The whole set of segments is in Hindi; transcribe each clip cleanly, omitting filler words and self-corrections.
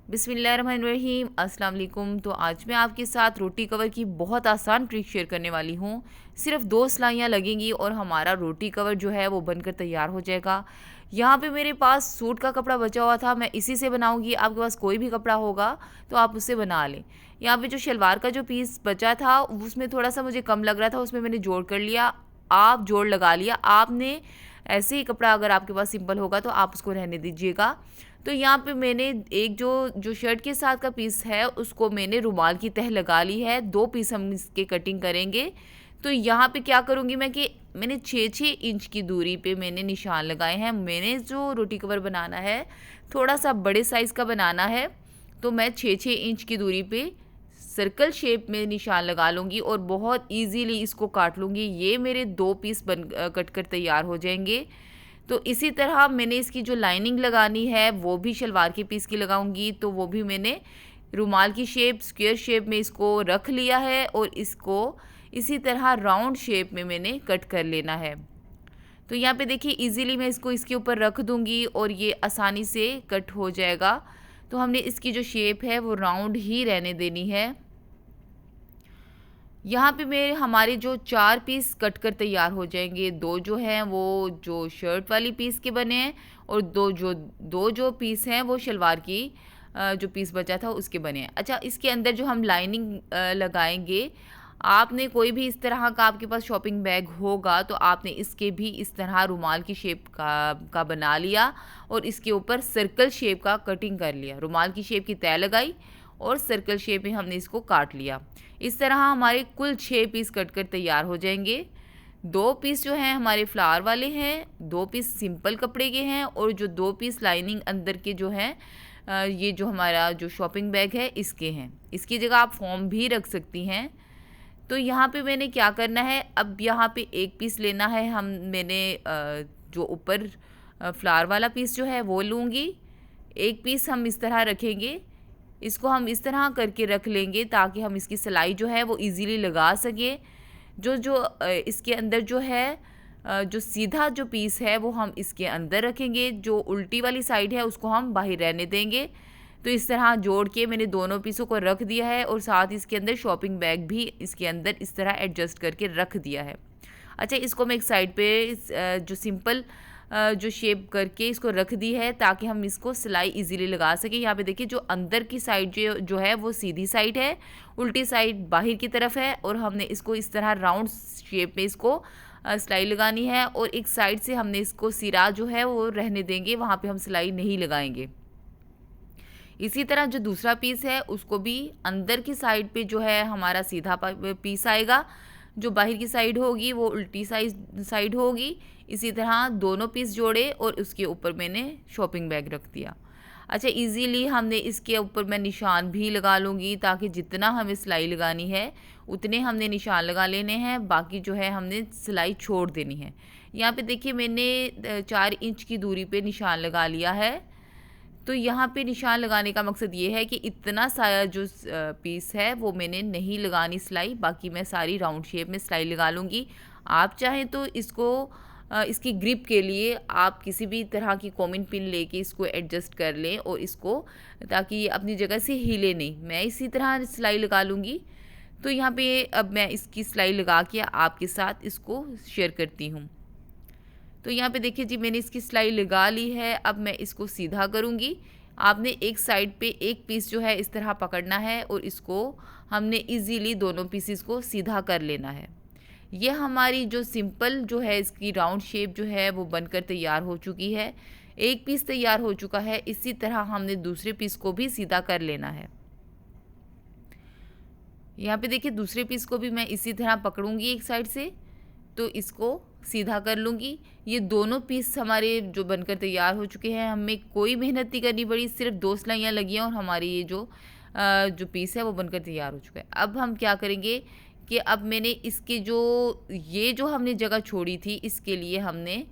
बिस्मिल्लाहिर्रहमानिर्रहीम, अस्सलाम वालेकुम। तो आज मैं आपके साथ रोटी कवर की बहुत आसान ट्रिक शेयर करने वाली हूँ। सिर्फ 2 सिलाइयाँ लगेंगी और हमारा रोटी कवर जो है वो बनकर तैयार हो जाएगा। यहाँ पे मेरे पास सूट का कपड़ा बचा हुआ था, मैं इसी से बनाऊँगी। आपके पास कोई भी कपड़ा होगा तो आप उससे बना लें। यहाँ पे जो शलवार का जो पीस बचा था उसमें थोड़ा-सा मुझे कम लग रहा था, उसमें मैंने जोड़ कर लिया। आप जोड़ लगा लिया। आपने ऐसे ही कपड़ा अगर आपके पास सिंपल होगा तो आप उसको रहने दीजिएगा। तो यहाँ पे मैंने एक जो जो शर्ट के साथ का पीस है उसको मैंने रुमाल की तह लगा ली है। 2 पीस हम इसके कटिंग करेंगे। तो यहाँ पे क्या करूँगी मैं कि मैंने 6-6 इंच की दूरी पे मैंने निशान लगाए हैं। मैंने जो रोटी कवर बनाना है थोड़ा सा बड़े साइज़ का बनाना है, तो मैं 6-6 इंच की दूरी पे सर्कल शेप में निशान लगा लूँगी और बहुत ईज़िली इसको काट लूँगी। ये मेरे 2 पीस कट कर तैयार हो जाएंगे। तो इसी तरह मैंने इसकी जो लाइनिंग लगानी है वो भी शलवार के पीस की लगाऊंगी। तो वो भी मैंने रुमाल की शेप, स्क्वायर शेप में इसको रख लिया है और इसको इसी तरह राउंड शेप में मैंने कट कर लेना है। तो यहाँ पे देखिए इजीली मैं इसको इसके ऊपर रख दूंगी और ये आसानी से कट हो जाएगा। तो हमने इसकी जो शेप है वो राउंड ही रहने देनी है। यहाँ पे मेरे हमारे जो 4 पीस कट कर तैयार हो जाएंगे। 2 जो हैं वो जो शर्ट वाली पीस के बने हैं और दो जो पीस हैं वो शलवार की जो पीस बचा था उसके बने हैं। अच्छा, इसके अंदर जो हम लाइनिंग लगाएंगे, आपने कोई भी इस तरह का आपके पास शॉपिंग बैग होगा तो आपने इसके भी इस तरह रुमाल की शेप का बना लिया और इसके ऊपर सर्कल शेप का कटिंग कर लिया। रुमाल की शेप की तय लगाई और सर्कल शेप में हमने इसको काट लिया। इस तरह हमारे कुल 6 पीस कट कर तैयार हो जाएंगे। 2 पीस जो हैं हमारे फ्लावर वाले हैं, 2 पीस सिंपल कपड़े के हैं और जो 2 पीस लाइनिंग अंदर के जो हैं ये जो हमारा जो शॉपिंग बैग है इसके हैं। इसकी जगह आप फॉर्म भी रख सकती हैं। तो यहाँ पे मैंने क्या करना है, अब यहाँ पे एक पीस लेना है। मैंने जो ऊपर फ्लावर वाला पीस जो है वो लूँगी। एक पीस हम इस तरह रखेंगे। इसको हम इस तरह करके रख लेंगे ताकि हम इसकी सिलाई जो है वो इजीली लगा सकें। जो जो इसके अंदर जो है जो सीधा जो पीस है वो हम इसके अंदर रखेंगे, जो उल्टी वाली साइड है उसको हम बाहर रहने देंगे। तो इस तरह जोड़ के मैंने दोनों पीसों को रख दिया है और साथ इसके अंदर शॉपिंग बैग भी इसके अंदर इस तरह एडजस्ट करके रख दिया है। अच्छा, इसको मैं एक साइड पे जो सिंपल जो शेप करके इसको रख दी है ताकि हम इसको सिलाई इजीली लगा सकें। यहाँ पे देखिए जो अंदर की साइड जो जो है वो सीधी साइड है, उल्टी साइड बाहर की तरफ है और हमने इसको इस तरह राउंड शेप में इसको सिलाई लगानी है और एक साइड से हमने इसको सिरा जो है वो रहने देंगे, वहाँ पे हम सिलाई नहीं लगाएंगे। इसी तरह जो दूसरा पीस है उसको भी अंदर की साइड पे जो है हमारा सीधा पीस आएगा, जो बाहर की साइड होगी वो उल्टी साइड होगी। इसी तरह दोनों पीस जोड़े और उसके ऊपर मैंने शॉपिंग बैग रख दिया। अच्छा, इजीली हमने इसके ऊपर मैं निशान भी लगा लूँगी ताकि जितना हमें सिलाई लगानी है उतने हमने निशान लगा लेने हैं, बाकी जो है हमने सिलाई छोड़ देनी है। यहाँ पे देखिए मैंने 4 इंच की दूरी पे निशान लगा लिया है। तो यहाँ पे निशान लगाने का मकसद ये है कि इतना सारा जो पीस है वो मैंने नहीं लगानी सिलाई, बाकी मैं सारी राउंड शेप में सिलाई लगा लूँगी। आप चाहें तो इसको इसकी ग्रिप के लिए आप किसी भी तरह की कॉमिन पिन लेके इसको एडजस्ट कर लें और इसको ताकि ये अपनी जगह से हिले नहीं। मैं इसी तरह सिलाई लगा लूँगी। तो यहाँ पे अब मैं इसकी सिलाई लगा के आपके साथ इसको शेयर करती हूँ। तो यहाँ पे देखिए जी मैंने इसकी सिलाई लगा ली है। अब मैं इसको सीधा करूँगी। आपने एक साइड पे एक पीस जो है इस तरह पकड़ना है और इसको हमने इजीली दोनों पीसेस को सीधा कर लेना है। ये हमारी जो सिंपल जो है इसकी राउंड शेप जो है वो बनकर तैयार हो चुकी है। एक पीस तैयार हो चुका है। इसी तरह हमने दूसरे पीस को भी सीधा कर लेना है। यहाँ पे देखिए दूसरे पीस को भी मैं इसी तरह पकड़ूंगी एक साइड से, तो इसको सीधा कर लूँगी। ये दोनों पीस हमारे जो बनकर तैयार हो चुके हैं, हमें कोई मेहनत नहीं करनी पड़ी, सिर्फ 2 सिलाइयाँ लगी हैं और हमारी ये जो पीस है वो बनकर तैयार हो चुका है। अब हम क्या करेंगे कि अब मैंने इसके जो हमने जगह छोड़ी थी इसके लिए हमने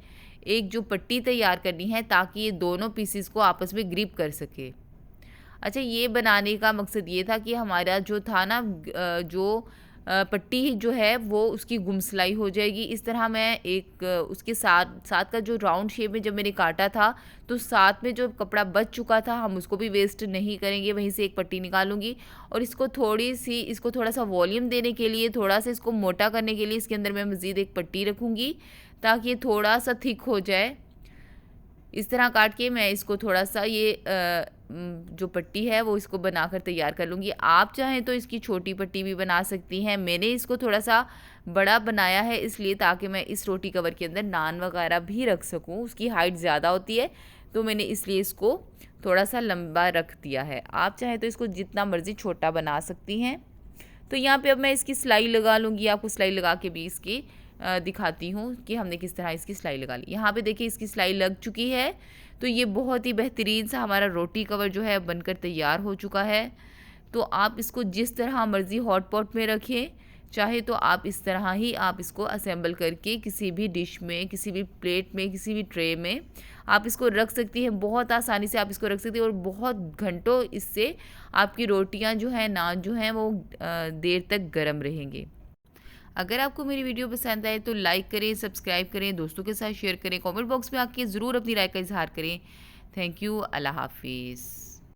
एक जो पट्टी तैयार करनी है ताकि ये दोनों पीसेस को आपस में ग्रिप कर सके। अच्छा, ये बनाने का मकसद ये था कि हमारा जो था ना जो पट्टी जो है वो उसकी गुम सिलाई हो जाएगी। इस तरह मैं एक उसके साथ साथ का जो राउंड शेप में जब मैंने काटा था तो साथ में जो कपड़ा बच चुका था हम उसको भी वेस्ट नहीं करेंगे, वहीं से एक पट्टी निकालूंगी और इसको थोड़ा सा वॉल्यूम देने के लिए, थोड़ा सा इसको मोटा करने के लिए इसके अंदर मैं मज़ीद एक पट्टी रखूँगी ताकि ये थोड़ा सा थिक हो जाए। इस तरह काट के मैं इसको थोड़ा सा जो पट्टी है वो इसको बनाकर तैयार कर लूँगी। आप चाहें तो इसकी छोटी पट्टी भी बना सकती हैं। मैंने इसको थोड़ा सा बड़ा बनाया है इसलिए ताकि मैं इस रोटी कवर के अंदर नान वगैरह भी रख सकूँ। उसकी हाइट ज़्यादा होती है तो मैंने इसलिए इसको थोड़ा सा लंबा रख दिया है। आप चाहें तो इसको जितना मर्ज़ी छोटा बना सकती हैं। तो यहाँ पे अब मैं इसकी सिलाई लगा लूँगी। आपको सिलाई लगा के भी इसकी दिखाती हूँ कि हमने किस तरह इसकी सिलाई लगा ली। यहाँ पे देखिए इसकी सिलाई लग चुकी है। तो ये बहुत ही बेहतरीन सा हमारा रोटी कवर जो है बनकर तैयार हो चुका है। तो आप इसको जिस तरह मर्ज़ी हॉट पॉट में रखें, चाहे तो आप इस तरह ही आप इसको असेंबल करके किसी भी डिश में, किसी भी प्लेट में, किसी भी ट्रे में आप इसको रख सकती हैं। बहुत आसानी से आप इसको रख सकती हैं और बहुत घंटों इससे आपकी रोटियां जो हैं, नान जो हैं वो देर तक गर्म रहेंगे। अगर आपको मेरी वीडियो पसंद आए तो लाइक करें, सब्सक्राइब करें, दोस्तों के साथ शेयर करें, कमेंट बॉक्स में आके ज़रूर अपनी राय का इजहार करें। Thank you. अल्लाह हाफिज़।